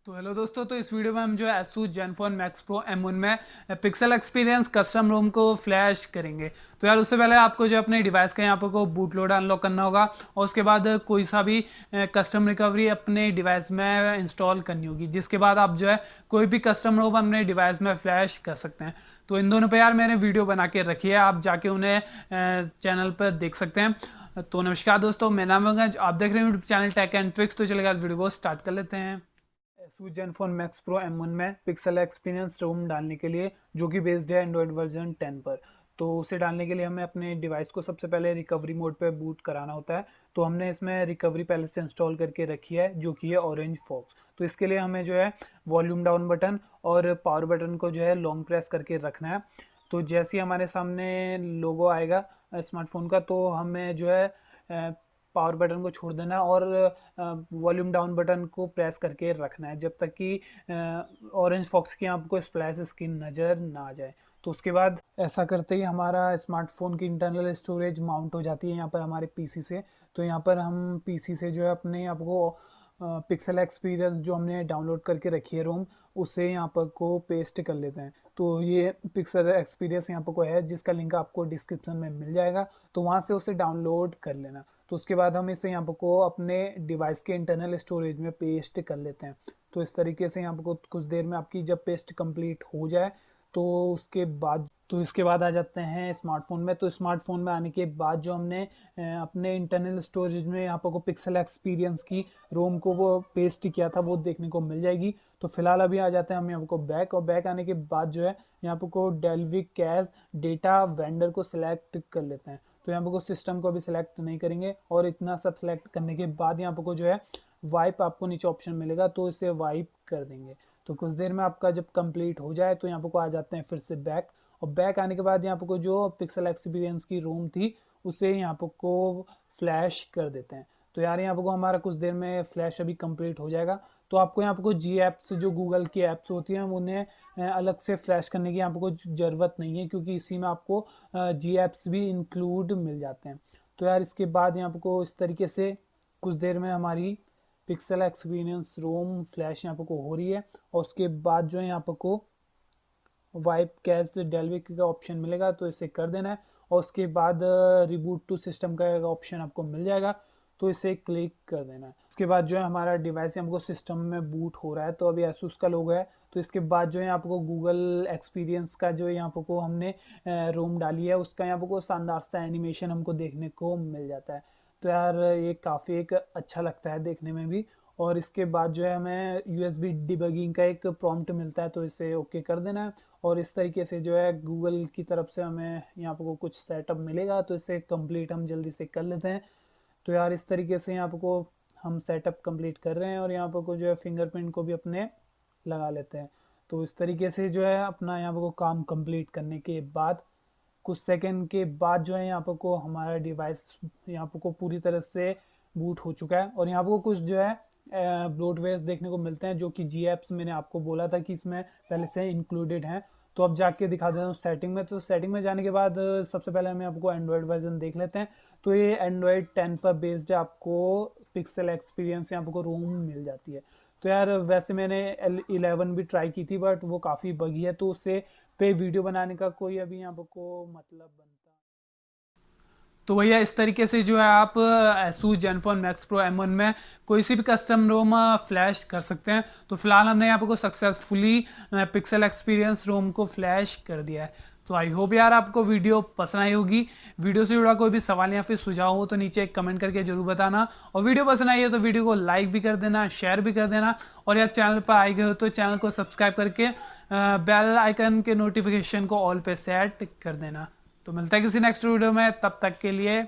तो हेलो दोस्तों, तो इस वीडियो में हम जो है Asus Zenfone Max Pro M1 में पिक्सल एक्सपीरियंस कस्टम रोम को फ्लैश करेंगे। तो यार उससे पहले आपको जो अपने डिवाइस का यहाँ पर को बूट लोडर अनलॉक करना होगा और उसके बाद कोई सा भी कस्टम रिकवरी अपने डिवाइस में इंस्टॉल करनी होगी, जिसके बाद आप जो है कोई भी कस्टम रोम अपने डिवाइस में फ्लैश कर सकते हैं। तो इन दोनों पर यार मैंने वीडियो बना के रखी है, आप जाके उन्हें चैनल पर देख सकते हैं। तो नमस्कार दोस्तों, मेरा नाम पंकज, आप देख रहे हैं YouTube channel tech and tricks. तो चलेगा इस वीडियो को स्टार्ट कर लेते हैं। Asus Zenfone Max Pro M1 में पिक्सल एक्सपीरियंस रोम डालने के लिए, जो कि बेस्ड है एंड्रॉयड वर्जन 10 पर, तो उसे डालने के लिए हमें अपने डिवाइस को सबसे पहले रिकवरी मोड पे बूट कराना होता है। तो हमने इसमें रिकवरी पहले से इंस्टॉल करके रखी है, जो कि है ऑरेंज फॉक्स। तो इसके लिए हमें जो है वॉल्यूम डाउन बटन और पावर बटन को जो है लॉन्ग प्रेस करके रखना है। तो जैसे ही हमारे सामने लोगो आएगा स्मार्टफोन का, तो हमें जो है पावर बटन को छोड़ देना और वॉल्यूम डाउन बटन को प्रेस करके रखना है जब तक कि ऑरेंज फॉक्स की आपको स्प्लैश स्क्रीन नज़र ना आ जाए। तो उसके बाद ऐसा करते ही हमारा स्मार्टफोन की इंटरनल स्टोरेज माउंट हो जाती है यहाँ पर हमारे पीसी से। तो यहाँ पर हम पीसी से जो है अपने आपको पिक्सल एक्सपीरियंस जो हमने डाउनलोड करके रखी है रोम, उसे यहाँ पर को पेस्ट कर लेते हैं। तो ये पिक्सल एक्सपीरियंस यहाँ पर को है, जिसका लिंक आपको डिस्क्रिप्शन में मिल जाएगा, तो वहाँ से उसे डाउनलोड कर लेना। तो उसके बाद हम इसे यहाँ पर को अपने डिवाइस के इंटरनल स्टोरेज में पेस्ट कर लेते हैं। तो इस तरीके से यहाँ पर को कुछ देर में आपकी जब पेस्ट कंप्लीट हो जाए, तो इसके बाद आ जाते हैं स्मार्टफोन में। तो स्मार्टफोन में आने के बाद जो हमने अपने इंटरनल स्टोरेज में यहाँ पर को पिक्सल एक्सपीरियंस की रोम को वो पेस्ट किया था, वो देखने को मिल जाएगी। तो फिलहाल अभी आ जाते हैं हम यहाँ पर को बैक, और बैक आने के बाद जो है यहाँ पर को डेल्विक कैश डेटा वेंडर को सिलेक्ट कर लेते हैं। तो यहाँ पर को सिस्टम को अभी सिलेक्ट नहीं करेंगे, और इतना सब सिलेक्ट करने के बाद यहाँ पर को जो है वाइप आपको नीचे ऑप्शन मिलेगा, तो इसे वाइप कर देंगे। तो कुछ देर में आपका जब कंप्लीट हो जाए, तो यहाँ पर को आ जाते हैं फिर से बैक, और बैक आने के बाद यहाँ पर को जो पिक्सल एक्सपीरियंस की रोम थी उसे यहाँ पर को फ्लैश कर देते हैं। तो यार यहाँ पर को हमारा कुछ देर में फ्लैश अभी कंप्लीट हो जाएगा। तो आपको यहाँ पर को जी ऐप्स जो गूगल की ऐप्स होती हैं उन्हें अलग से फ्लैश करने की यहाँ पर को ज़रूरत नहीं है, क्योंकि इसी में आपको जी ऐप्स भी इंक्लूड मिल जाते हैं। तो यार इसके बाद यहाँ पर को इस तरीके से कुछ देर में हमारी पिक्सल एक्सपीरियंस रोम फ्लैश यहाँ पर को हो रही है, और उसके बाद जो है यहाँ पर को वाइप कैश डेल्विक का ऑप्शन मिलेगा, तो इसे कर देना है। और उसके बाद रिबूट टू सिस्टम का ऑप्शन आपको मिल जाएगा, तो इसे क्लिक कर देना है। उसके बाद जो है हमारा डिवाइस हमको सिस्टम में बूट हो रहा है। तो अभी Asus का लोगो है, तो इसके बाद जो है आपको गूगल एक्सपीरियंस का जो यहाँ पर को हमने रोम डाली है, उसका यहाँ पर को शानदार सा एनिमेशन हमको देखने को मिल जाता है। तो यार ये काफ़ी एक अच्छा लगता है देखने में भी। और इसके बाद जो है हमें USB डिबगिंग का एक प्रॉम्प्ट मिलता है, तो इसे ओके कर देना है। और इस तरीके से जो है गूगल की तरफ से हमें यहाँ पर को कुछ सेटअप मिलेगा, तो इसे कंप्लीट हम जल्दी से कर लेते हैं। तो यार इस तरीके से यहाँ पर को हम सेटअप कंप्लीट कर रहे हैं, और यहाँ पर को जो है फिंगरप्रिंट को भी अपने लगा लेते हैं। तो इस तरीके से जो है अपना यहाँ पर को काम कंप्लीट करने के बाद कुछ सेकंड के बाद जो है यहाँ पर को हमारा डिवाइस यहाँ पर को पूरी तरह से बूट हो चुका है। और यहाँ पर को कुछ जो है ब्लोटवेयर्स देखने को मिलते हैं, जो कि जी ऐप्स मैंने आपको बोला था कि इसमें पहले से इंक्लूडेड हैं। तो अब जाके दिखा देता हूँ सेटिंग में। तो सेटिंग में जाने के बाद सबसे पहले हमें आपको एंड्रॉयड वर्जन देख लेते हैं। तो ये एंड्रॉयड 10 पर बेस्ड है, आपको पिक्सल एक्सपीरियंस यहाँ पर रोम मिल जाती है। तो यार वैसे मैंने 11 भी ट्राई की थी, बट वो काफ़ी बगी है, तो उससे पे वीडियो बनाने का कोई अभी यहाँ पर को मतलब बनता। तो भैया इस तरीके से जो है आप Asus Zenfone Max Pro M1 में कोई सी भी कस्टम रोम फ्लैश कर सकते हैं। तो फिलहाल हमने यहाँ पर को सक्सेसफुली पिक्सल एक्सपीरियंस रोम को फ्लैश कर दिया है। तो आई होप यार आपको वीडियो पसंद आई होगी। वीडियो से जुड़ा कोई भी सवाल या फिर सुझाव हो तो नीचे कमेंट करके जरूर बताना, और वीडियो पसंद आई है तो वीडियो को लाइक भी कर देना, शेयर भी कर देना, और यार चैनल पर आए गए हो तो चैनल को सब्सक्राइब करके बेल आइकन के नोटिफिकेशन को ऑल पे सेट कर देना। तो मिलता है किसी नेक्स्ट वीडियो में, तब तक के लिए